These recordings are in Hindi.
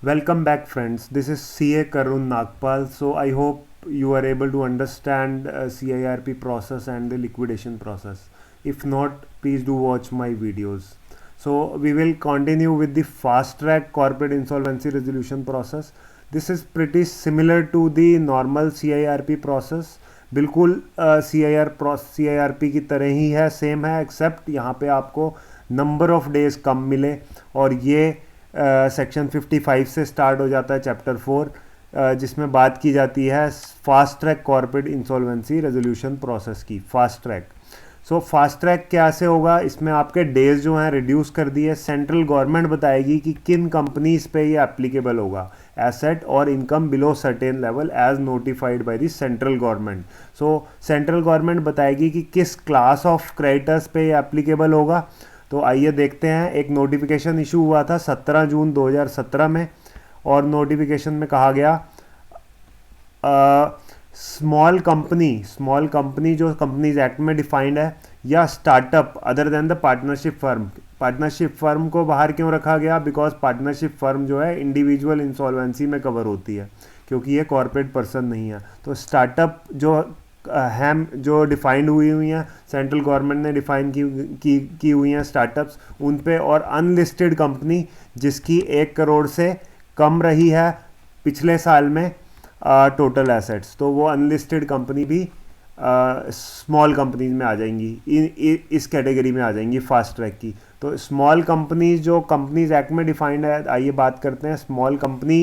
Welcome back, friends. This is CA Karun Nagpal. So I hope you are able to understand CIRP process and the liquidation process. If not, please do watch my videos. So we will continue with the fast track corporate insolvency resolution process. This is pretty similar to the normal CIRP process. बिल्कुल CIRP की तरह ही है, सेम है, एक्सेप्ट यहाँ पे आपको नंबर ऑफ डेज कम मिले और ये सेक्शन 55 से स्टार्ट हो जाता है चैप्टर 4 जिसमें बात की जाती है fast track corporate insolvency resolution process की। Fast track, so fast track कैसे होगा, इसमें आपके डेज जो हैं रिड्यूस कर दिए। सेंट्रल गवर्नमेंट बताएगी कि किन कंपनीज पे ये एप्लीकेबल होगा, एसेट और income below certain level as notified by the central government. So central government बताएगी कि किस क्लास ऑफ क्रेडिटर्स पे ये एप्लीकेबल होगा। तो आइए देखते हैं। एक नोटिफिकेशन इशू हुआ था 17 जून 2017 में और नोटिफिकेशन में कहा गया स्मॉल कंपनी जो कंपनीज एक्ट में डिफाइंड है या startup other than the partnership firm को बाहर क्यों रखा गया? बिकॉज पार्टनरशिप फर्म जो है इंडिविजुअल इंसॉल्वेंसी में कवर होती है क्योंकि ये कॉर्पोरेट पर्सन नहीं है। तो स्टार्टअप जो डिफाइंड हुई हैं, सेंट्रल गवर्नमेंट ने डिफाइन की हुई हैं स्टार्टअप्स, उन पे, और अनलिस्टेड कंपनी जिसकी 1 करोड़ से कम रही है पिछले साल में टोटल एसेट्स, तो वो अनलिस्टेड कंपनी भी स्मॉल कंपनीज में आ जाएंगी, इस कैटेगरी में आ जाएंगी फास्ट ट्रैक की। तो स्मॉल कंपनीज जो कंपनीज एक्ट में डिफाइंड है, आइए बात करते हैं। स्मॉल कंपनी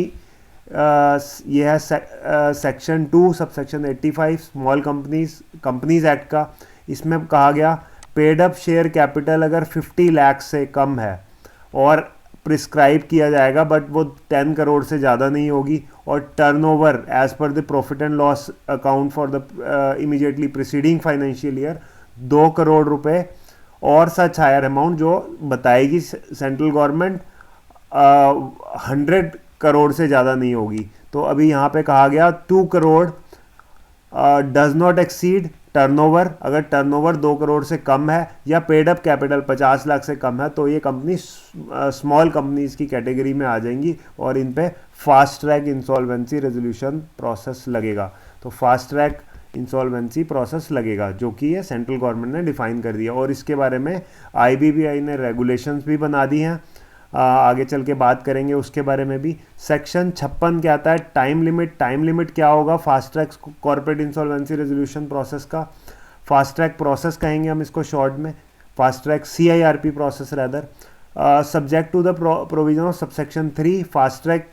ये है section 2 subsection 85 small companies act का। इसमें कहा गया पेड अप शेयर कैपिटल अगर 50 लाख से कम है और प्रिस्क्राइब किया जाएगा, बट वो 10 करोड़ से ज़्यादा नहीं होगी, और turnover as per the profit and loss account for the immediately preceding financial year 2 crore रुपए और सच हायर अमाउंट जो बताएगी सेंट्रल गवर्नमेंट 100 करोड़ से ज़्यादा नहीं होगी। तो अभी यहाँ पे कहा गया 2 crore does not exceed turnover, अगर टर्नओवर 2 करोड़ से कम है या पेड अप कैपिटल 50 लाख से कम है तो ये कंपनी स्मॉल कंपनीज की कैटेगरी में आ जाएंगी और इन पे fast track insolvency resolution process लगेगा। तो फास्ट ट्रैक इंसॉल्वेंसी प्रोसेस लगेगा जो कि ये सेंट्रल गवर्नमेंट ने डिफाइन कर दिया और इसके बारे में IBBI ने रेगुलेशंस भी बना दी हैं। आगे चल के बात करेंगे उसके बारे में भी। सेक्शन 56 क्या आता है? टाइम लिमिट क्या होगा fast track corporate insolvency resolution process का? फास्ट ट्रैक प्रोसेस कहेंगे हम इसको शॉर्ट में, fast track CIRP process rather. Subject to the provision of subsection 3 fast track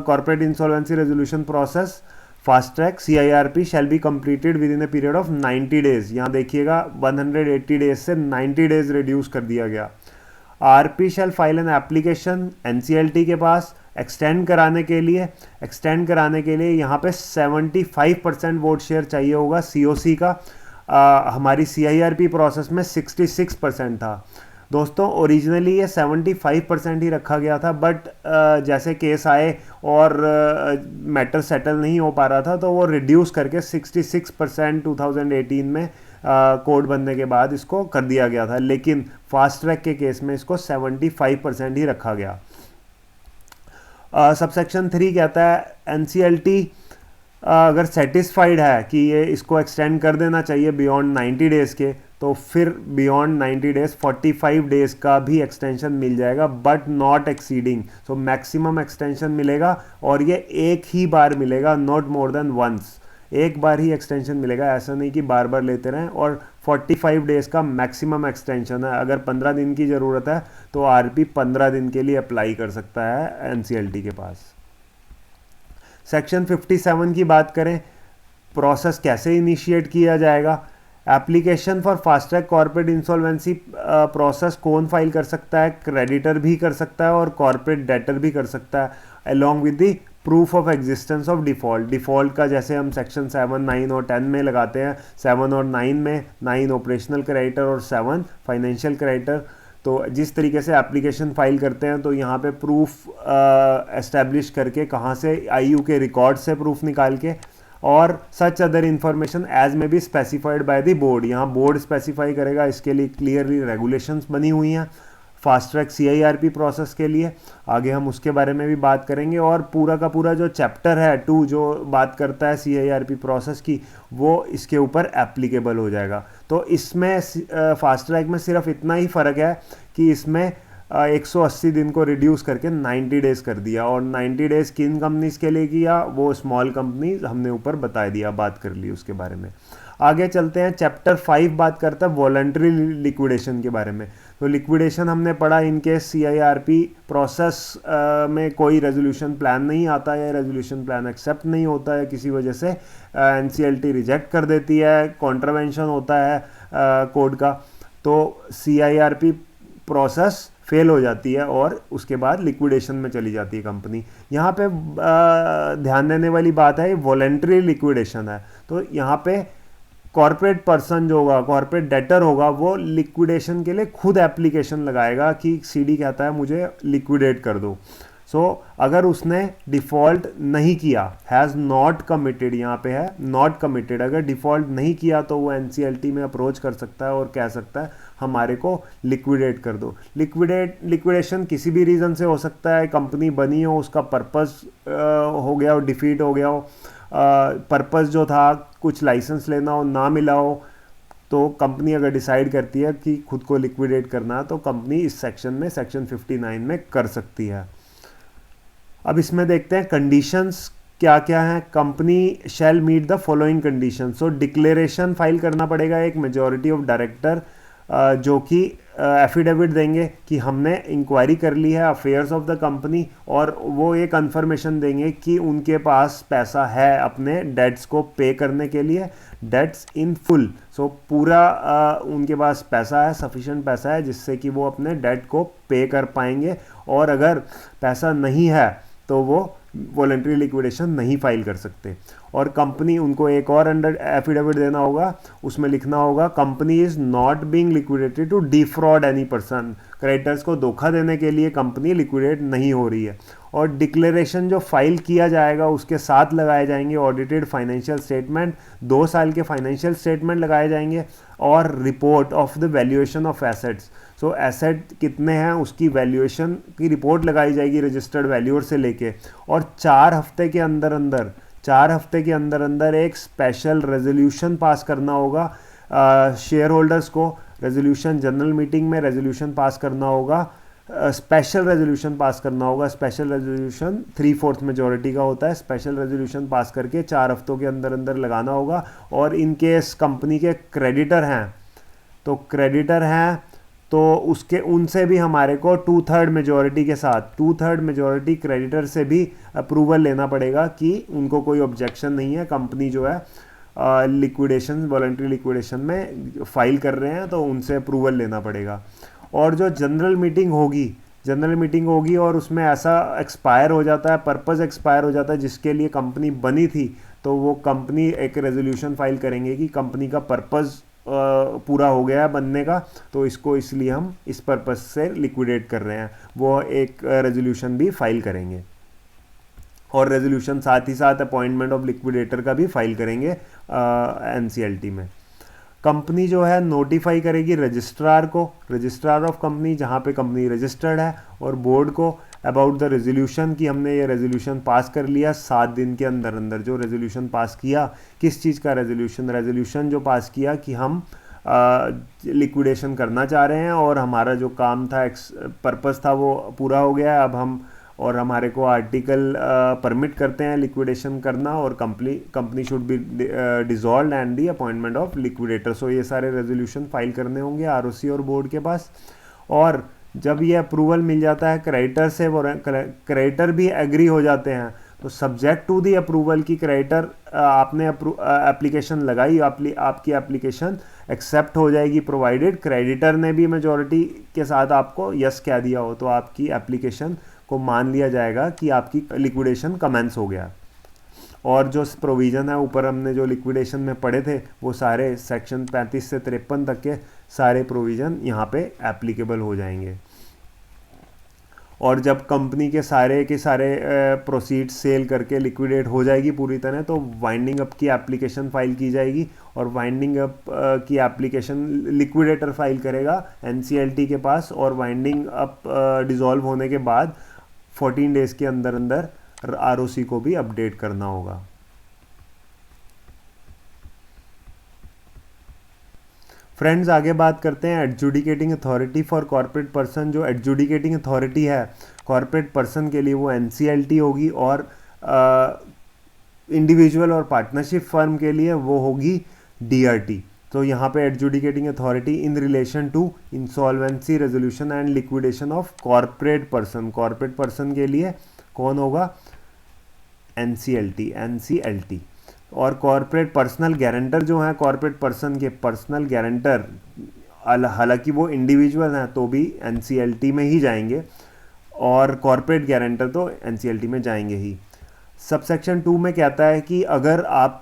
corporate insolvency resolution process fast track CIRP shall be completed within a period of 90 days. यहाँ देखिएगा 180 डेज से 90 डेज रिड्यूस कर दिया गया। RP shall file an application NCLT के पास एक्सटेंड कराने के लिए यहाँ पे 75% वोट शेयर चाहिए होगा COC का। हमारी CIRP प्रोसेस में 66% था। दोस्तों ओरिजिनली ये 75% ही रखा गया था, बट जैसे केस आए और मैटर सेटल नहीं हो पा रहा था तो वो रिड्यूस करके 66% 2018 में कोड बनने के बाद इसको कर दिया गया था, लेकिन फास्ट ट्रैक के केस में इसको 75% ही रखा गया। सबसेक्शन 3 कहता है NCLT अगर सेटिस्फाइड है कि ये इसको एक्सटेंड कर देना चाहिए बियॉन्ड 90 डेज़ के, तो फिर बियॉन्ड 90 डेज़ 45 डेज़ का भी एक्सटेंशन मिल जाएगा, but not exceeding. So maximum extension मिलेगा और ये एक ही बार मिलेगा, नॉट मोर देन वंस। एक बार ही एक्सटेंशन मिलेगा, ऐसा नहीं कि बार बार लेते रहें। और 45 डेज़ का मैक्सिमम एक्सटेंशन है। अगर 15 दिन की ज़रूरत है तो RP 15 दिन के लिए अप्लाई कर सकता है NCLT के पास। सेक्शन 57 की बात करें, प्रोसेस कैसे इनिशिएट किया जाएगा। Application for fast track corporate insolvency process कौन फाइल कर सकता है? क्रेडिटर भी कर सकता है और कॉर्पोरेट डेटर भी कर सकता है, along with the proof of existence of default का जैसे हम सेक्शन 7, 9 और 10 में लगाते हैं। 7 और 9 में 9 ऑपरेशनल क्रेडिटर और 7 फाइनेंशियल क्रेडिटर। तो जिस तरीके से एप्लीकेशन फाइल करते हैं तो यहाँ पे प्रूफ एस्टेब्लिश करके, कहाँ से, IU के रिकॉर्ड से प्रूफ निकाल के और सच अदर इंफॉर्मेशन एज में be specified by the board, यहाँ बोर्ड स्पेसिफाई करेगा, इसके लिए क्लियरली रेगुलेशंस बनी हुई हैं फास्ट ट्रैक CIRP प्रोसेस के लिए। आगे हम उसके बारे में भी बात करेंगे। और पूरा का पूरा जो चैप्टर है 2 जो बात करता है CIRP प्रोसेस की, वो इसके ऊपर एप्लीकेबल हो जाएगा। तो इसमें फास्ट ट्रैक में सिर्फ इतना ही फ़र्क है कि इसमें 180 दिन को रिड्यूस करके 90 डेज़ कर दिया। और 90 डेज़ किन कंपनीज के लिए किया, वो स्मॉल कंपनीज हमने ऊपर बता दिया, बात कर ली उसके बारे में। आगे चलते हैं, चैप्टर 5 बात करता है वॉलंटरी लिक्विडेशन के बारे में। तो लिक्विडेशन हमने पढ़ा, इनके CIRP प्रोसेस में कोई रेजोल्यूशन प्लान नहीं आता है, रेजोल्यूशन प्लान एक्सेप्ट नहीं होता है, किसी वजह से NCLT रिजेक्ट कर देती है, कॉन्ट्रावेंशन होता है कोड का, तो CIRP प्रोसेस फेल हो जाती है और उसके बाद लिक्विडेशन में चली जाती है कंपनी। यहाँ पे ध्यान देने वाली बात है, वॉलंटरी लिक्विडेशन है, तो यहाँ पे कॉर्पोरेट पर्सन जो होगा, कॉर्पोरेट डेटर होगा, वो लिक्विडेशन के लिए खुद एप्लीकेशन लगाएगा कि CD कहता है मुझे लिक्विडेट कर दो। अगर उसने डिफ़ॉल्ट नहीं किया, हैज़ नॉट कमिटेड, यहाँ पे है नॉट कमिटेड, अगर डिफ़ॉल्ट नहीं किया तो वो NCLT में अप्रोच कर सकता है और कह सकता है हमारे को लिक्विडेट कर दो। लिक्विडेशन किसी भी रीज़न से हो सकता है, कंपनी बनी हो, उसका पर्पस हो गया हो, डिफीट हो गया हो, पर्पस जो था कुछ लाइसेंस लेना हो ना मिला हो, तो कंपनी अगर डिसाइड करती है कि खुद को लिक्विडेट करना है तो कंपनी इस सेक्शन में, सेक्शन 59 में कर सकती है। अब इसमें देखते हैं कंडीशंस क्या क्या हैं। Company shall meet the following condition. Declaration file करना पड़ेगा एक मेजॉरिटी ऑफ डायरेक्टर, जो कि एफिडेविट देंगे कि हमने इंक्वायरी कर ली है अफेयर्स ऑफ द कंपनी, और वो ये कंफर्मेशन देंगे कि उनके पास पैसा है अपने डेट्स को पे करने के लिए, डेट्स इन फुल। पूरा उनके पास पैसा है, सफिशिएंट पैसा है जिससे कि वो अपने डेट को पे कर पाएंगे। और अगर पैसा नहीं है तो वो वॉलंटरी लिक्विडेशन नहीं फाइल कर सकते। और कंपनी, उनको एक और अंडर एफिडेविट देना होगा, उसमें लिखना होगा company is not being liquidated to defraud any person, creditors को धोखा देने के लिए कंपनी लिक्विडेट नहीं हो रही है। और डिक्लेरेशन जो फाइल किया जाएगा उसके साथ लगाए जाएंगे ऑडिटेड फाइनेंशियल स्टेटमेंट, 2 साल के फाइनेंशियल स्टेटमेंट लगाए जाएंगे, और report of the valuation of assets. Asset कितने हैं उसकी वैल्यूएशन की रिपोर्ट लगाई जाएगी रजिस्टर्ड वैल्यूअर से लेके। और 4 हफ्ते के अंदर अंदर एक स्पेशल रेजोल्यूशन पास करना होगा, शेयर होल्डर्स को रेजोल्यूशन, जनरल मीटिंग में रेजोल्यूशन पास करना होगा, स्पेशल रेजोल्यूशन पास करना होगा। स्पेशल रेजोल्यूशन 3/4 मेजॉरिटी का होता है। स्पेशल रेजोल्यूशन पास करके 4 हफ्तों के अंदर अंदर लगाना होगा। और इन केस कंपनी के क्रेडिटर हैं तो उसके, उनसे भी हमारे को 2/3 मेजॉरिटी के साथ, 2/3 मेजॉरिटी क्रेडिटर से भी अप्रूवल लेना पड़ेगा कि उनको कोई ऑब्जेक्शन नहीं है, कंपनी जो है लिक्विडेशन, वॉलंटरी लिक्विडेशन में फाइल कर रहे हैं, तो उनसे अप्रूवल लेना पड़ेगा। और जो जनरल मीटिंग होगी और उसमें ऐसा एक्सपायर हो जाता है, पर्पस एक्सपायर हो जाता है जिसके लिए कंपनी बनी थी, तो वो कंपनी एक रेजोल्यूशन फाइल करेंगे कि कंपनी का पर्पस पूरा हो गया है बनने का, तो इसको, इसलिए हम इस पर्पस से लिक्विडेट कर रहे हैं, वो एक रेजोल्यूशन भी फाइल करेंगे। और रेजोल्यूशन साथ ही साथ अपॉइंटमेंट ऑफ लिक्विडेटर का भी फाइल करेंगे NCLT में। कंपनी जो है नोटिफाई करेगी रजिस्ट्रार को, रजिस्ट्रार ऑफ कंपनी जहाँ पे कंपनी रजिस्टर्ड है, और बोर्ड को अबाउट द रेजोल्यूशन कि हमने ये रेजोल्यूशन पास कर लिया 7 दिन के अंदर अंदर। जो रेजोल्यूशन पास किया, किस चीज़ का रेजोल्यूशन जो पास किया कि हम लिक्विडेशन करना चाह रहे हैं और हमारा जो काम था, पर्पस था, वो पूरा हो गया है। अब हम, और हमारे को आर्टिकल परमिट करते हैं लिक्विडेशन करना, और company should be dissolved and the appointment of liquidator. ये सारे रेजोल्यूशन फाइल करने होंगे ROC और बोर्ड के पास। और जब ये अप्रूवल मिल जाता है क्रेडिटर से, वो क्रेडिटर भी एग्री हो जाते हैं, तो सब्जेक्ट टू दी अप्रूवल की क्रेडिटर, आपने एप्लीकेशन लगाई, आपकी एप्लीकेशन एक्सेप्ट हो जाएगी प्रोवाइडेड क्रेडिटर ने भी मेजॉरिटी के साथ आपको यस कह दिया हो, तो आपकी एप्लीकेशन को मान लिया जाएगा कि आपकी लिक्विडेशन कमेंस हो गया। और जो प्रोविज़न है ऊपर हमने जो लिक्विडेशन में पढ़े थे, वो सारे सेक्शन 35 से 53 तक के सारे प्रोविज़न यहाँ पे एप्लीकेबल हो जाएंगे। और जब कंपनी के सारे प्रोसीड सेल करके लिक्विडेट हो जाएगी पूरी तरह, तो वाइंडिंग अप की एप्लीकेशन फाइल की जाएगी, और वाइंडिंग अप की एप्लीकेशन लिक्विडेटर फाइल करेगा एनसीएलटी के पास, और वाइंडिंग अप डिसॉल्व होने के बाद 14 डेज़ के अंदर अंदर आरओसी को भी अपडेट करना होगा। फ्रेंड्स, आगे बात करते हैं adjudicating authority for corporate person. जो एडजुडिकेटिंग अथॉरिटी है कॉर्पोरेट पर्सन के लिए वो एनसीएलटी होगी, और इंडिविजुअल और पार्टनरशिप फर्म के लिए वो होगी डीआरटी। तो यहाँ पे adjudicating authority in relation to insolvency resolution and liquidation of corporate person. Corporate person के लिए कौन होगा? एनसीएलटी। और कॉर्पोरेट पर्सनल गारंटर जो हैं, कॉर्पोरेट पर्सन के पर्सनल गारंटर, हालांकि वो इंडिविजुअल हैं तो भी एनसीएलटी में ही जाएंगे, और कॉर्पोरेट गारंटर तो एनसीएलटी में जाएंगे ही। सबसेक्शन 2 में कहता है कि अगर आप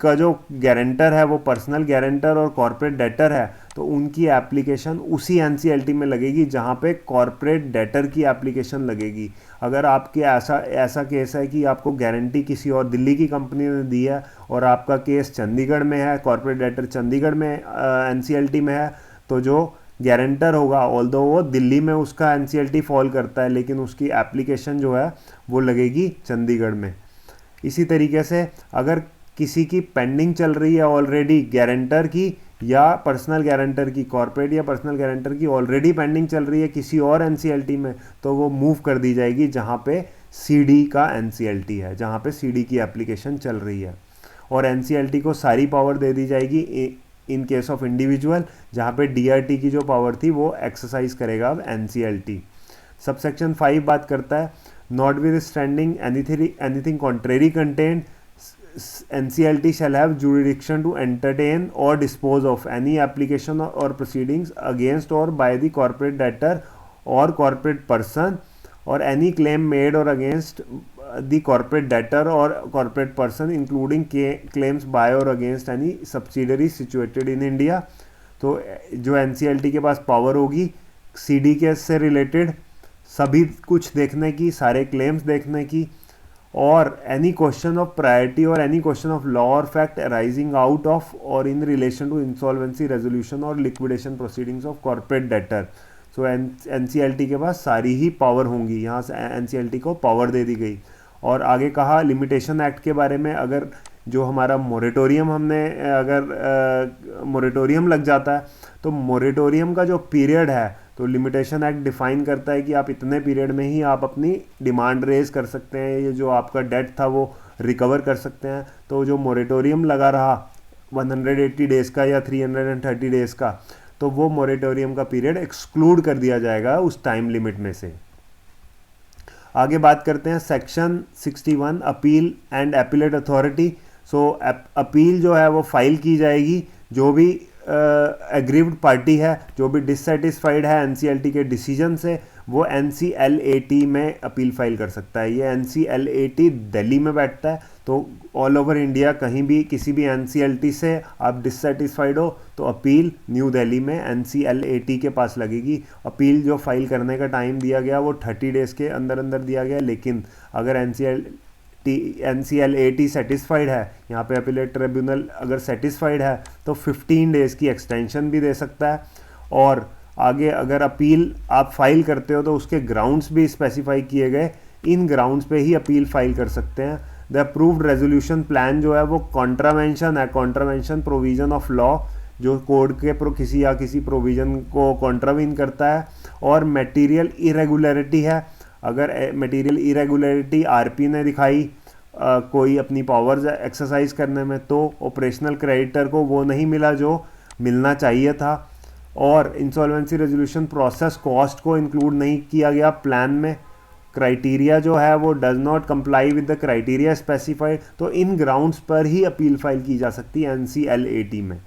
का जो गारंटर है वो पर्सनल गारंटर और कॉर्पोरेट डेटर है, तो उनकी एप्लीकेशन उसी एनसीएलटी में लगेगी जहां पे कॉर्पोरेट डेटर की एप्लीकेशन लगेगी। अगर आपके ऐसा केस है कि आपको गारंटी किसी और दिल्ली की कंपनी ने दी है और आपका केस चंडीगढ़ में है, कॉर्पोरेट डेटर चंडीगढ़ में एनसीएलटी में है, तो जो गारंटर होगा ऑल्दो वो दिल्ली में उसका एनसीएलटी फॉल करता है, लेकिन उसकी एप्लीकेशन जो है वो लगेगी चंडीगढ़ में। इसी तरीके से अगर किसी की पेंडिंग चल रही है ऑलरेडी गारंटर की या पर्सनल गारंटर की, कॉर्पोरेट या पर्सनल गारंटर की ऑलरेडी पेंडिंग चल रही है किसी और एनसीएलटी में, तो वो मूव कर दी जाएगी जहाँ पे सीडी का एनसीएलटी है, जहाँ पे सीडी की एप्लीकेशन चल रही है। और एनसीएलटी को सारी पावर दे दी जाएगी इन केस ऑफ इंडिविजुअल, जहाँ पे डीआरटी की जो पावर थी वो एक्सरसाइज करेगा अब एनसीएलटी। सबसेक्शन 5 बात करता है not with standing anything contrary content, NCLT shall have jurisdiction to entertain or dispose of any application or proceedings against or by the corporate debtor or corporate person, or any claim made or against the corporate debtor or corporate person including claims by or against any subsidiary situated in India। तो जो NCLT के पास पावर होगी CD केस से रिलेटेड सभी कुछ देखने की, सारे क्लेम्स देखने की, और एनी क्वेश्चन ऑफ प्रायोरिटी और एनी क्वेश्चन ऑफ लॉ और फैक्ट अराइजिंग आउट ऑफ और in relation to insolvency resolution और liquidation proceedings of corporate debtor. So NCLT के पास सारी ही पावर होंगी, यहाँ से एनसीएलटी को पावर दे दी गई। और आगे कहा लिमिटेशन एक्ट के बारे में, अगर जो हमारा मोरेटोरियम अगर मोरेटोरियम लग जाता है, तो मोरेटोरियम का जो पीरियड है, तो लिमिटेशन एक्ट डिफाइन करता है कि आप इतने पीरियड में ही आप अपनी डिमांड रेज कर सकते हैं, ये जो आपका डेट था वो रिकवर कर सकते हैं। तो जो मोरेटोरियम लगा रहा 180 डेज़ का या 330 डेज़ का, तो वो मोरेटोरियम का पीरियड एक्सक्लूड कर दिया जाएगा उस टाइम लिमिट में से। आगे बात करते हैं section 61 appeal and appellate authority. So appeal जो है वो फाइल की जाएगी, जो भी एग्रीव्ड पार्टी है, जो भी डिससेटिस्फाइड है एनसीएलटी के डिसीजन से, वो एनसीएलएटी में अपील फाइल कर सकता है। ये एनसीएलएटी दिल्ली में बैठता है, तो ऑल ओवर इंडिया कहीं भी किसी भी एनसीएलटी से आप डिससेटिस्फाइड हो तो अपील न्यू दिल्ली में एनसीएलएटी के पास लगेगी। अपील जो फाइल करने का टाइम दिया गया वो 30 डेज़ के अंदर अंदर दिया गया, लेकिन अगर एनसीएलएटी सेटिस्फाइड है, यहाँ पे अपीलेट ट्रिब्यूनल अगर सेटिस्फाइड है तो 15 डेज़ की एक्सटेंशन भी दे सकता है। और आगे अगर अपील आप फाइल करते हो तो उसके ग्राउंड्स भी स्पेसिफाई किए गए, इन ग्राउंड्स पे ही अपील फाइल कर सकते हैं। द अप्रूव्ड रेजोल्यूशन प्लान जो है वो कॉन्ट्रावेंशन है, कॉन्ट्रावेंशन प्रोविजन ऑफ लॉ, जो कोड के किसी प्रोविजन को कॉन्ट्रावीन करता है। और मटेरियल इरेगुलरिटी है, अगर मटेरियल इरेगुलरिटी आरपी ने दिखाई कोई अपनी पावर्स एक्सरसाइज करने में, तो ऑपरेशनल क्रेडिटर को वो नहीं मिला जो मिलना चाहिए था। और इंसॉल्वेंसी रेजोल्यूशन प्रोसेस कॉस्ट को इंक्लूड नहीं किया गया प्लान में, क्राइटेरिया जो है वो does not comply with the criteria specified, तो इन ग्राउंड्स पर ही अपील फाइल की जा सकती है एनसीएलएटी में।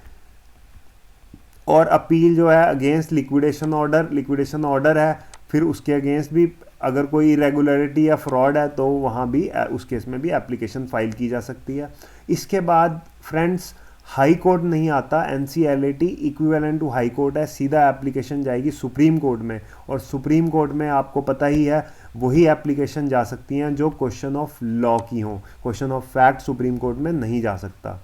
और अपील जो है अगेंस्ट लिक्विडेशन ऑर्डर है, फिर उसके अगेंस्ट भी अगर कोई इरेगुलरिटी या फ्रॉड है तो वहाँ भी उस केस में भी एप्लीकेशन फाइल की जा सकती है। इसके बाद फ्रेंड्स हाई कोर्ट नहीं आता, NCLAT equivalent to high court है, सीधा एप्लीकेशन जाएगी सुप्रीम कोर्ट में, और सुप्रीम कोर्ट में आपको पता ही है वही एप्लीकेशन जा सकती हैं जो क्वेश्चन ऑफ लॉ की हो, question of fact supreme court में नहीं जा सकता।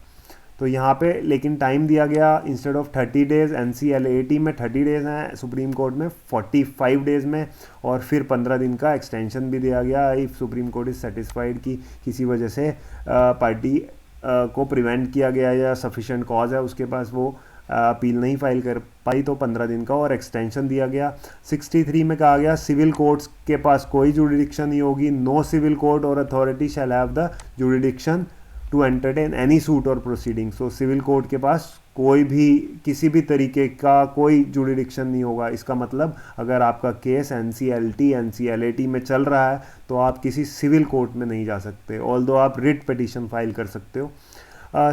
तो यहाँ पे लेकिन टाइम दिया गया, इंस्टेड ऑफ 30 डेज NCLAT में 30 डेज हैं, सुप्रीम कोर्ट में 45 डेज में, और फिर 15 दिन का एक्सटेंशन भी दिया गया if supreme court is satisfied कि किसी वजह से पार्टी को प्रिवेंट किया गया या सफिशेंट कॉज है उसके पास, वो अपील नहीं फाइल कर पाई, तो 15 दिन का और एक्सटेंशन दिया गया। 63 में कहा गया सिविल कोर्ट्स के पास कोई जुरिडिक्शन नहीं होगी, no civil court or authority shall have the jurisdiction to entertain any suit or proceeding. So civil court के पास कोई भी किसी भी तरीके का कोई जुरिडिक्शन नहीं होगा। इसका मतलब अगर आपका केस NCLT NCLAT में चल रहा है तो आप किसी सिविल कोर्ट में नहीं जा सकते, ऑल्दो आप रिट पिटीशन फाइल कर सकते हो।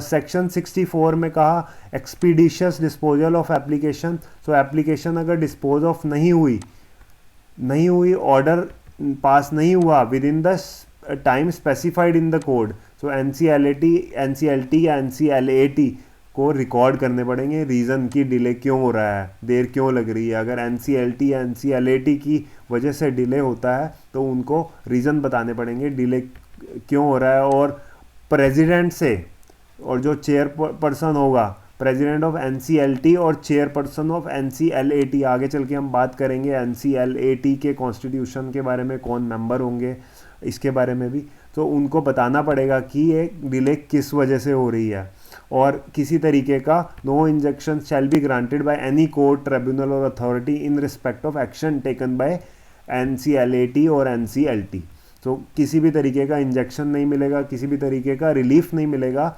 सेक्शन 64 में कहा expeditious disposal of application. So application अगर डिस्पोज ऑफ नहीं हुई, ऑर्डर पास नहीं हुआ within the time specified in the code, so NCLT या NCLAT को रिकॉर्ड करने पड़ेंगे रीज़न की डिले क्यों हो रहा है, देर क्यों लग रही है। अगर NCLT या NCLAT की वजह से डिले होता है तो उनको रीज़न बताने पड़ेंगे डिले क्यों हो रहा है, और प्रेसिडेंट से, और जो चेयरपर्सन होगा प्रेसिडेंट ऑफ NCLT और चेयरपर्सन ऑफ NCLAT, आगे चल के हम बात करेंगे NCLAT के कॉन्स्टिट्यूशन के बारे में, कौन मेंबर होंगे इसके बारे में भी, तो उनको बताना पड़ेगा कि ये डिले किस वजह से हो रही है। और किसी तरीके का no injection shall be granted by any court tribunal और authority in respect of action taken by NCLAT और NCLT। तो किसी भी तरीके का इंजेक्शन नहीं मिलेगा, किसी भी तरीके का रिलीफ नहीं मिलेगा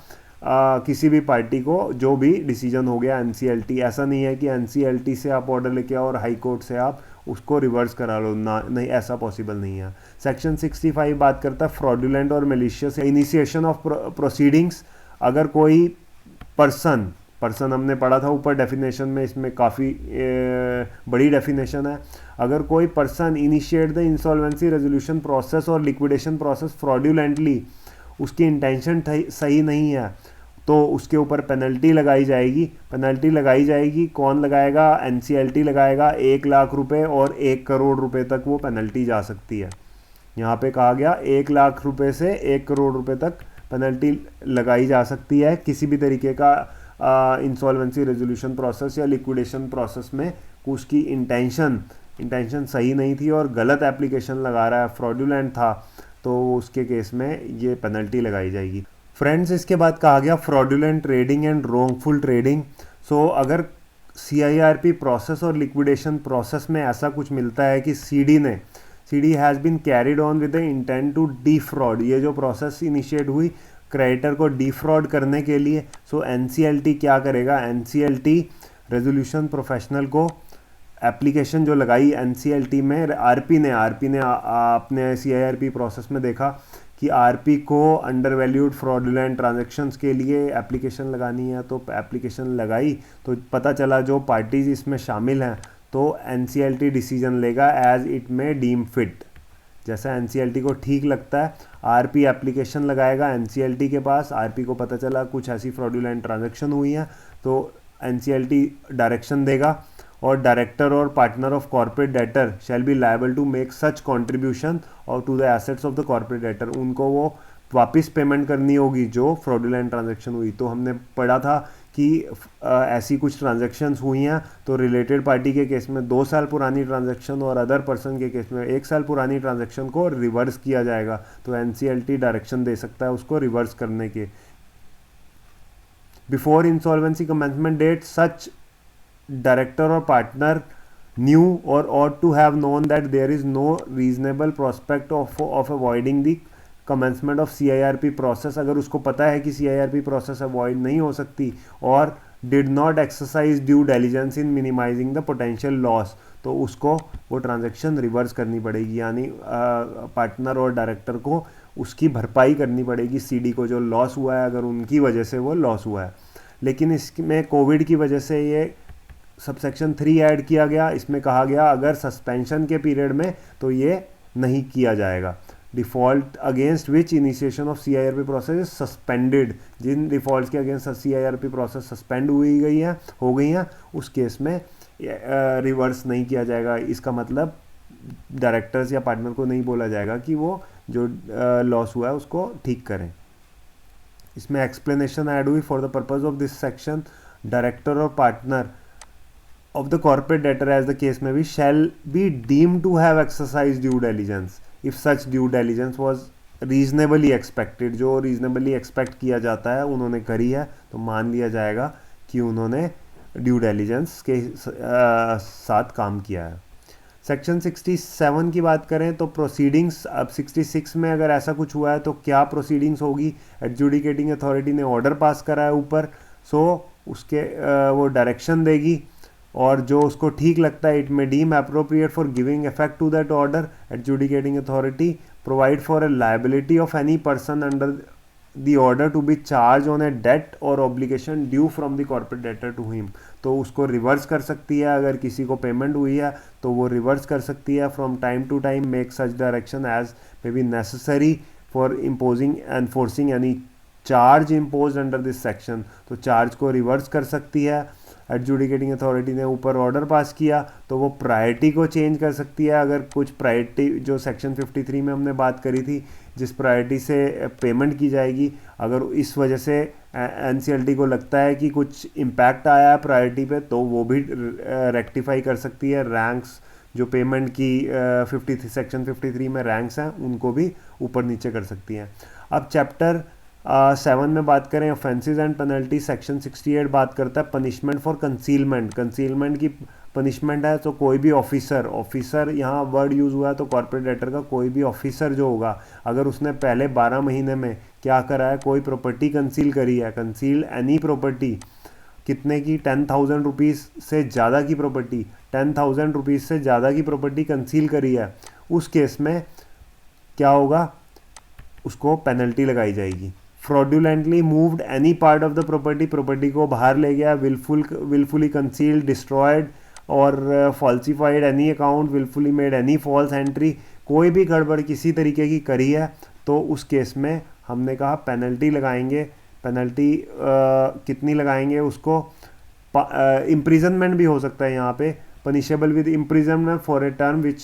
किसी भी पार्टी को जो भी डिसीजन हो गया NCLT। ऐसा नहीं है कि NCLT से आप ऑर्डर लेके आओ और हाई कोर्ट से आप उसको रिवर्स करा लो, ना, नहीं, ऐसा पॉसिबल नहीं है। सेक्शन 65 बात करता है फ्रॉडुलेंट और मेलिशियस इनिशिएशन ऑफ प्रोसीडिंग्स। अगर कोई पर्सन हमने पढ़ा था ऊपर डेफिनेशन में, इसमें काफ़ी बड़ी डेफिनेशन है। अगर कोई person initiate the insolvency resolution process और लिक्विडेशन प्रोसेस फ्रॉडुलेंटली, उसकी इंटेंशन सही नहीं है, तो उसके ऊपर पेनल्टी लगाई जाएगी। कौन लगाएगा? NCLT लगाएगा। 1 लाख रुपए और 1 करोड़ रुपए तक वो पेनल्टी जा सकती है। यहाँ पे कहा गया 1 लाख रुपए से 1 करोड़ रुपए तक पेनल्टी लगाई जा सकती है किसी भी तरीके का इंसॉल्वेंसी रेजोल्यूशन प्रोसेस या लिक्विडेशन प्रोसेस में उसकी इंटेंशन सही नहीं थी और गलत एप्लीकेशन लगा रहा है, फ्रॉडुलेंट था, तो उसके केस में ये पेनल्टी लगाई जाएगी। फ्रेंड्स, इसके बाद कहा गया fraudulent trading and wrongful trading. So अगर CIRP प्रोसेस और लिक्विडेशन प्रोसेस में ऐसा कुछ मिलता है कि CD has been carried on with the intent to defraud, ये जो प्रोसेस इनिशिएट हुई क्रेडिटर को डिफ्रॉड करने के लिए, सो NCLT क्या करेगा? NCLT रेजोल्यूशन प्रोफेशनल को एप्लीकेशन जो लगाई NCLT में RP ने आपने CIRP प्रोसेस में देखा कि RP को अंडर वैल्यूड फ्रॉडुलेंट ट्रांजैक्शंस के लिए एप्लीकेशन लगानी है, तो एप्लीकेशन लगाई तो पता चला जो पार्टीज इसमें शामिल हैं, तो NCLT डिसीजन लेगा एज इट में डीम फिट, जैसा NCLT को ठीक लगता है। RP एप्लीकेशन लगाएगा NCLT के पास, RP को पता चला कुछ ऐसी फ्रॉडुलेंट ट्रांजैक्शन हुई हैं, तो NCLT डायरेक्शन देगा, और डायरेक्टर और partner of corporate debtor shall be liable to make such contribution और to the assets of the corporate debtor, उनको वो वापस पेमेंट करनी होगी जो फ्रॉडुलेंट ट्रांजैक्शन हुई। तो हमने पढ़ा था कि ऐसी कुछ ट्रांजैक्शंस हुई हैं, तो रिलेटेड पार्टी के केस में 2 साल पुरानी ट्रांजैक्शन और अदर पर्सन के केस में 1 साल पुरानी ट्रांजैक्शन को रिवर्स किया जाएगा, तो NCLT डायरेक्शन दे सकता है उसको रिवर्स करने के। Before insolvency commencement date such director or partner knew or ought to have known that there is no reasonable prospect of avoiding the commencement of CIRP process। अगर उसको पता है कि CIRP process avoid नहीं हो सकती और did not exercise due diligence in minimizing the potential loss, तो उसको वो ट्रांजैक्शन रिवर्स करनी पड़ेगी, यानी पार्टनर और डायरेक्टर को उसकी भरपाई करनी पड़ेगी CD को जो लॉस हुआ है, अगर उनकी वजह से वो लॉस हुआ है। लेकिन इसमें कोविड की वजह से ये सबसेक्शन 3 ऐड किया गया, इसमें कहा गया अगर सस्पेंशन के पीरियड में तो ये नहीं किया जाएगा। Default against which initiation of CIRP process is suspended, जिन डिफ़ॉल्ट के अगेंस्ट CIRP प्रोसेस सस्पेंड हो गई हैं उस केस में रिवर्स नहीं किया जाएगा। इसका मतलब डायरेक्टर्स या पार्टनर को नहीं बोला जाएगा कि वो जो लॉस हुआ है उसको ठीक करें। इसमें एक्सप्लेनेशन ऐड हुई, for the purpose of this section director और partner of the corporate debtor as the case may be shall be deemed to have exercised due diligence if such due diligence was reasonably expected। जो reasonably expect किया जाता है उन्होंने करी है तो मान लिया जाएगा कि उन्होंने ड्यू डिलिजेंस के साथ काम किया है। सेक्शन 67 की बात करें तो प्रोसीडिंग्स, अब 66 में अगर ऐसा कुछ हुआ है तो क्या प्रोसीडिंग्स होगी। एडजुडिकेटिंग अथॉरिटी ने ऑर्डर पास करा है ऊपर, सो उसके वो डायरेक्शन देगी और जो उसको ठीक लगता है, it may deem appropriate for giving effect to that order. Adjudicating authority provide for a liability of any person under the order to be charge on a debt और obligation due from the corporate debtor to him. तो उसको रिवर्स कर सकती है, अगर किसी को पेमेंट हुई है तो वो रिवर्स कर सकती है। From time to time make such direction as may be necessary for imposing enforcing any charge impose under this section. तो चार्ज को रिवर्स कर सकती है। एडजुडिकेटिंग अथॉरिटी ने ऊपर ऑर्डर पास किया तो वो प्रायोरिटी को चेंज कर सकती है। अगर कुछ प्रायोरिटी जो सेक्शन 53 में हमने बात करी थी, जिस प्रायोरिटी से पेमेंट की जाएगी, अगर इस वजह से NCLT को लगता है कि कुछ इम्पैक्ट आया है प्रायोरिटी पे, तो वो भी रेक्टिफाई कर सकती है। रैंक्स जो पेमेंट की सेक्शन 53 में रैंक्स हैं उनको भी ऊपर नीचे कर सकती हैं। अब चैप्टर 7 में बात करें ऑफेंसेस एंड पेनल्टी, सेक्शन 68 बात करता है पनिशमेंट फॉर कंसीलमेंट। कंसीलमेंट की पनिशमेंट है तो कोई भी ऑफिसर यहाँ वर्ड यूज़ हुआ है तो कॉर्पोरेट डेटर का कोई भी ऑफिसर जो होगा, अगर उसने पहले 12 महीने में क्या करा है, कोई प्रॉपर्टी कंसील करी है, कंसील एनी प्रॉपर्टी, कितने की 10,000 रुपीज़ से ज़्यादा की प्रॉपर्टी, 10,000 रुपीज़ से ज़्यादा की प्रॉपर्टी कंसील करी है, उस केस में क्या होगा, उसको पेनल्टी लगाई जाएगी। Fraudulently moved any part of the property को बाहर ले गया, wilfully concealed, destroyed or falsified any account, wilfully made any false entry, कोई भी गड़बड़ किसी तरीके की करी है तो उस केस में हमने कहा पेनल्टी लगाएंगे। पेनल्टी कितनी लगाएंगे उसको, इम्प्रिजनमेंट भी हो सकता है यहाँ पे, punishable with imprisonment for a term which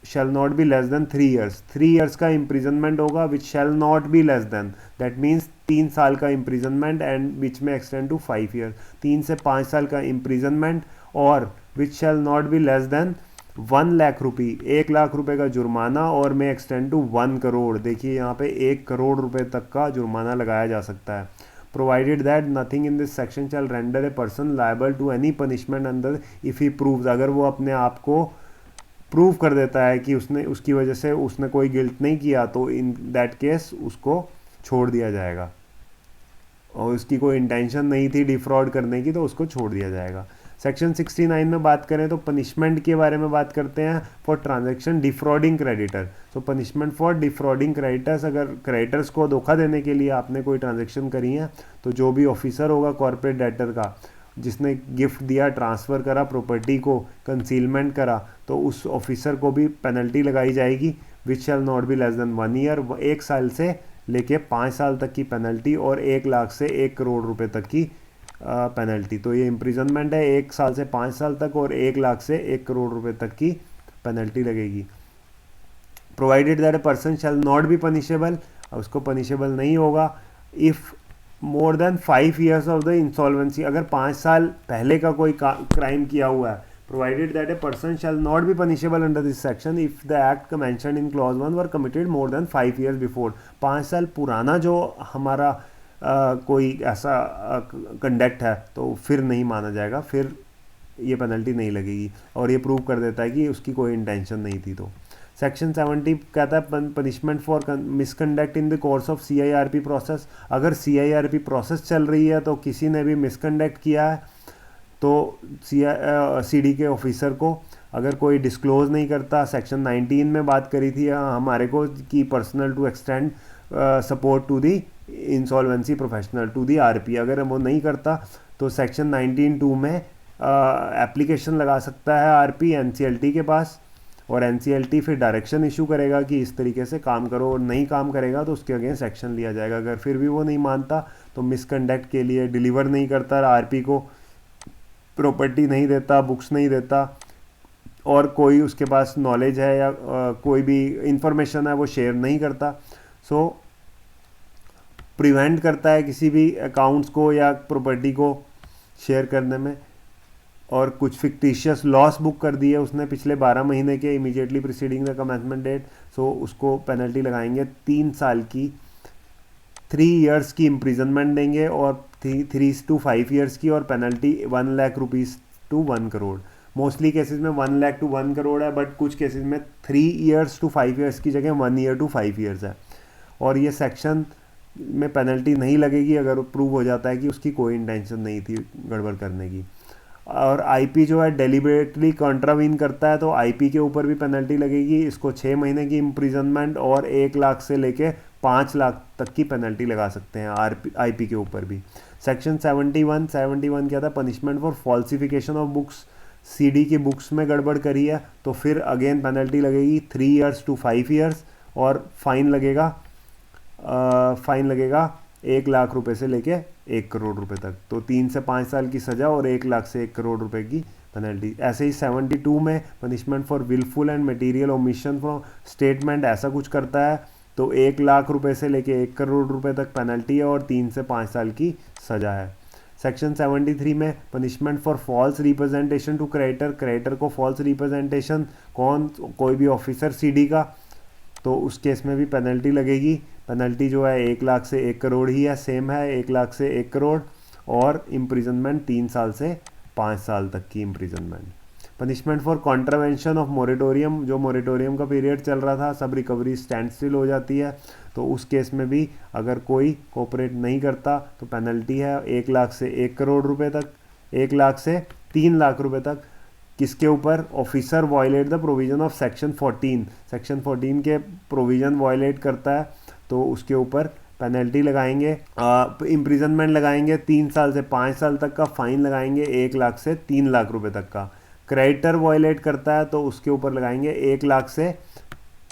shall not be less than 3 years. 3 years का इम्प्रिजनमेंट होगा which shall not be less than, that means 3 साल का इम्प्रिजनमेंट एंड विच में एक्सटेंड टू 5 ईयर। 3 से 5 साल का इम्प्रिजनमेंट और which shall not be less than 1 lakh rupee, 1 lakh रुपए का जुर्माना और में एक्सटेंड टू 1 करोड़। देखिए यहाँ पे 1 करोड़ रुपए तक का जुर्माना लगाया जा सकता है। Provided that nothing in this section shall render a person liable to any punishment under if he proves, अगर वो अपने आप को प्रूव कर देता है कि उसकी वजह से उसने कोई गिल्ट नहीं किया, तो इन दैट केस उसको छोड़ दिया जाएगा, और उसकी कोई इंटेंशन नहीं थी डिफ्रॉड करने की तो उसको छोड़ दिया जाएगा। सेक्शन 69 में बात करें तो पनिशमेंट के बारे में बात करते हैं फॉर ट्रांजैक्शन डिफ्रॉडिंग क्रेडिटर। तो पनिशमेंट फॉर डिफ्रॉडिंग क्रेडिटर्स, अगर क्रेडिटर्स को धोखा देने के लिए आपने कोई ट्रांजैक्शन करी है तो जो भी ऑफिसर होगा कॉर्पोरेट डेटर का, जिसने गिफ्ट दिया, ट्रांसफ़र करा प्रॉपर्टी को, कंसीलमेंट करा, तो उस ऑफिसर को भी पेनल्टी लगाई जाएगी which shall not be less than 1 year, 1 साल से लेके 5 साल तक की पेनल्टी और 1 लाख से 1 करोड़ रुपए तक की पेनल्टी। तो ये इम्प्रिजनमेंट है 1 साल से 5 साल तक और 1 लाख से 1 करोड़ रुपए तक की पेनल्टी लगेगी। Provided that a person shall not be punishable, उसको पनिशेबल नहीं होगा if more than 5 years of the insolvency, अगर 5 साल पहले का कोई क्राइम किया हुआ है। Provided that a person shall not be punishable under this section if the act mentioned in clause 1 were committed more than 5 years before. 5 साल पुराना जो हमारा कोई ऐसा कंडक्ट है तो फिर नहीं माना जाएगा, फिर ये पेनल्टी नहीं लगेगी, और ये प्रूव कर देता है कि उसकी कोई इंटेंशन नहीं थी। तो सेक्शन 70 कहता है punishment for misconduct in the course of CIRP process. अगर CIRP प्रोसेस चल रही है तो किसी ने भी मिसकंडक्ट किया है तो CD के ऑफिसर को, अगर कोई डिस्क्लोज नहीं करता, सेक्शन 19 में बात करी थी हमारे को कि personal to extend support to the insolvency professional to the RP, अगर वो नहीं करता तो सेक्शन 19(2) में एप्लीकेशन लगा सकता है RP NCLT के पास, और एनसीएलटी फिर डायरेक्शन इशू करेगा कि इस तरीके से काम करो, और नहीं काम करेगा तो उसके अगेंस्ट एक्शन लिया जाएगा। अगर फिर भी वो नहीं मानता तो मिसकंडक्ट के लिए डिलीवर नहीं करता आरपी को, प्रॉपर्टी नहीं देता, बुक्स नहीं देता, और कोई उसके पास नॉलेज है या कोई भी इंफॉर्मेशन है वो शेयर नहीं करता, सो प्रिवेंट करता है किसी भी अकाउंट्स को या प्रॉपर्टी को शेयर करने में। और कुछ फिक्टिशियस लॉस बुक कर दी है उसने पिछले 12 महीने के immediately preceding the commencement date, so उसको पेनल्टी लगाएंगे 3 साल की, 3 इयर्स की इम्प्रिजनमेंट देंगे, और 3 to 5 इयर्स की, और penalty 1 lakh rupees to 1 crore. Mostly cases में 1 लाख to 1 करोड़ है, बट कुछ केसेस में 3 इयर्स to 5 इयर्स की जगह 1 ईयर to 5 इयर्स है। और ये सेक्शन में पेनल्टी नहीं लगेगी अगर प्रूव हो जाता है कि उसकी कोई इंटेंशन नहीं थी गड़बड़ करने की। और आईपी जो है डेलिबरेटली कॉन्ट्रावीन करता है तो आईपी के ऊपर भी पेनल्टी लगेगी, इसको 6 महीने की इम्प्रिजनमेंट और 1 लाख से लेके 5 लाख तक की पेनल्टी लगा सकते हैं आईपी के ऊपर भी। सेक्शन 71 क्या था, punishment for falsification of books, CD की बुक्स में गड़बड़ करी है तो फिर अगेन पेनल्टी लगेगी 3 इयर्स to 5 इयर्स, और फाइन लगेगा 1 लाख रुपए से लेके 1 करोड़ रुपए तक, तो 3 से 5 साल की सज़ा और 1 लाख से 1 करोड़ रुपए की पेनल्टी। ऐसे ही 72 में punishment for wilful and material omission from statement ऐसा कुछ करता है तो 1 लाख रुपए से लेके 1 करोड़ रुपए तक पेनल्टी है और 3 से 5 साल की सज़ा है। सेक्शन 73 में punishment for false representation to creditor को फॉल्स रिप्रेजेंटेशन, कोई भी ऑफिसर सीडी का, तो उस केस में भी पेनल्टी लगेगी। पेनल्टी जो है 1 लाख से 1 करोड़ ही है, सेम है 1 लाख से 1 करोड़, और इम्प्रिजनमेंट 3 साल से 5 साल तक की imprisonment. Punishment for contravention of moratorium, जो मोरेटोरियम का पीरियड चल रहा था, सब रिकवरी स्टैंड स्टिल हो जाती है, तो उस केस में भी अगर कोई कोऑपरेट नहीं करता तो पेनल्टी है 1 लाख से 1 करोड़ रुपए तक, 1 लाख से 3 लाख रुपए तक। किसके ऊपर, officer violate the provision of section 14, section 14 के प्रोविजन वायलेट करता है तो उसके ऊपर पेनल्टी लगाएंगे, इम्प्रिजनमेंट लगाएंगे 3 साल से 5 साल तक का, फाइन लगाएंगे 1 लाख से 3 लाख रुपए तक का। क्रेडिटर वायलेट करता है तो उसके ऊपर लगाएंगे 1 लाख से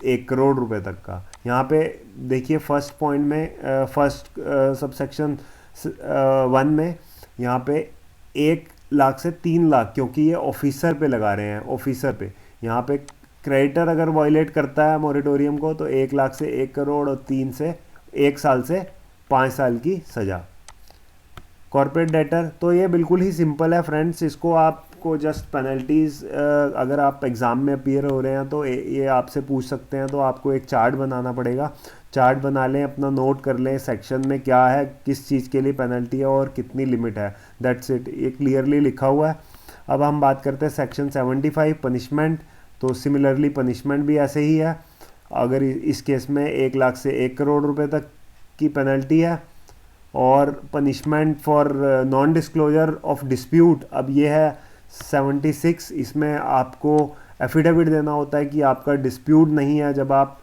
1 करोड़ रुपए तक का। यहाँ पे देखिए फर्स्ट पॉइंट में फर्स्ट सबसेक्शन 1 में यहाँ पे 1 लाख से 3 लाख, क्योंकि ये ऑफिसर पे लगा रहे हैं, ऑफिसर पे। यहाँ पे क्रेडिटर अगर वायलेट करता है मोरेटोरियम को तो 1 लाख से 1 करोड़ और 1 साल से 5 साल की सज़ा। कॉर्पोरेट डेटर, तो ये बिल्कुल ही सिंपल है फ्रेंड्स, इसको आपको जस्ट पेनल्टीज़, अगर आप एग्ज़ाम में अपीयर हो रहे हैं तो ये आपसे पूछ सकते हैं, तो आपको एक चार्ट बनाना पड़ेगा। चार्ट बना लें, अपना नोट कर लें सेक्शन में क्या है, किस चीज़ के लिए पेनल्टी है और कितनी लिमिट है, दैट्स इट, ये क्लियरली लिखा हुआ है। अब हम बात करते हैं सेक्शन 75 पनिशमेंट, तो सिमिलरली पनिशमेंट भी ऐसे ही है। अगर इस केस में 1 लाख से 1 करोड़ रुपए तक की पेनल्टी है। और punishment for non disclosure of dispute, अब ये है 76, इसमें आपको एफिडेविट देना होता है कि आपका डिस्प्यूट नहीं है। जब आप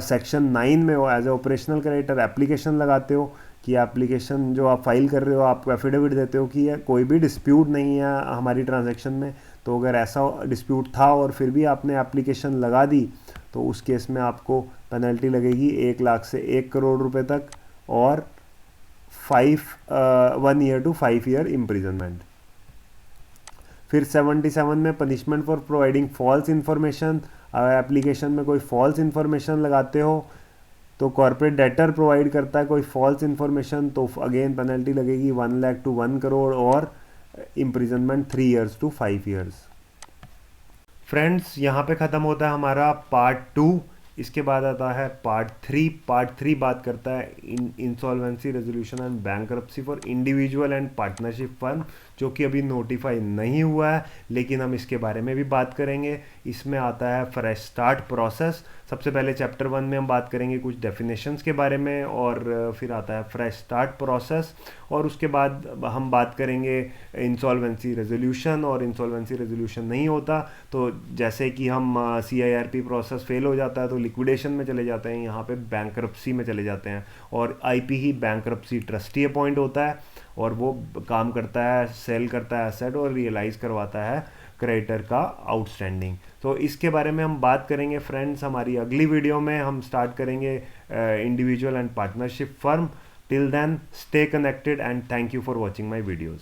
सेक्शन 9 में हो, as a operational creditor application लगाते हो कि एप्लीकेशन जो आप फाइल कर रहे हो, आपको एफिडेविट देते हो कि कोई भी डिस्प्यूट नहीं है हमारी ट्रांजैक्शन में। तो अगर ऐसा डिस्प्यूट था और फिर भी आपने एप्लीकेशन लगा दी तो उस केस में आपको पेनल्टी लगेगी 1 लाख से 1 करोड़ रुपए तक और 1 ईयर to 5 ईयर इम्प्रिजनमेंट। फिर 77 में punishment for providing false information, application में कोई फॉल्स इन्फॉर्मेशन लगाते हो तो कॉर्पोरेट डेटर प्रोवाइड करता है कोई फॉल्स इन्फॉर्मेशन, तो अगेन पेनल्टी लगेगी 1 लाख to 1 करोड़ और imprisonment 3 years to 5 years. Friends, यहाँ पे ख़त्म होता है हमारा पार्ट 2। इसके बाद आता है पार्ट 3। पार्ट 3 बात करता है insolvency resolution and bankruptcy for individual and partnership firm, जो कि अभी नोटिफाई नहीं हुआ है, लेकिन हम इसके बारे में भी बात करेंगे। इसमें आता है फ्रेश स्टार्ट प्रोसेस। सबसे पहले चैप्टर 1 में हम बात करेंगे कुछ डेफिनेशंस के बारे में, और फिर आता है फ्रेश स्टार्ट प्रोसेस, और उसके बाद हम बात करेंगे इंसॉल्वेंसी रेजोल्यूशन। और इंसॉल्वेंसी रेजोल्यूशन नहीं होता तो जैसे कि हम CIRP प्रोसेस फेल हो जाता है तो लिक्विडेशन में चले जाते हैं, यहाँ पे बैंकरप्सी में चले जाते हैं, और IP ही बैंकरप्सी ट्रस्टी अपॉइंट होता है और वो काम करता है, सेल करता है एसेट और रियलाइज़ करवाता है क्रेडिटर का आउटस्टैंडिंग। तो इसके बारे में हम बात करेंगे फ्रेंड्स हमारी अगली वीडियो में। हम स्टार्ट करेंगे individual and partnership firm. Till then stay connected and thank you for watching my videos.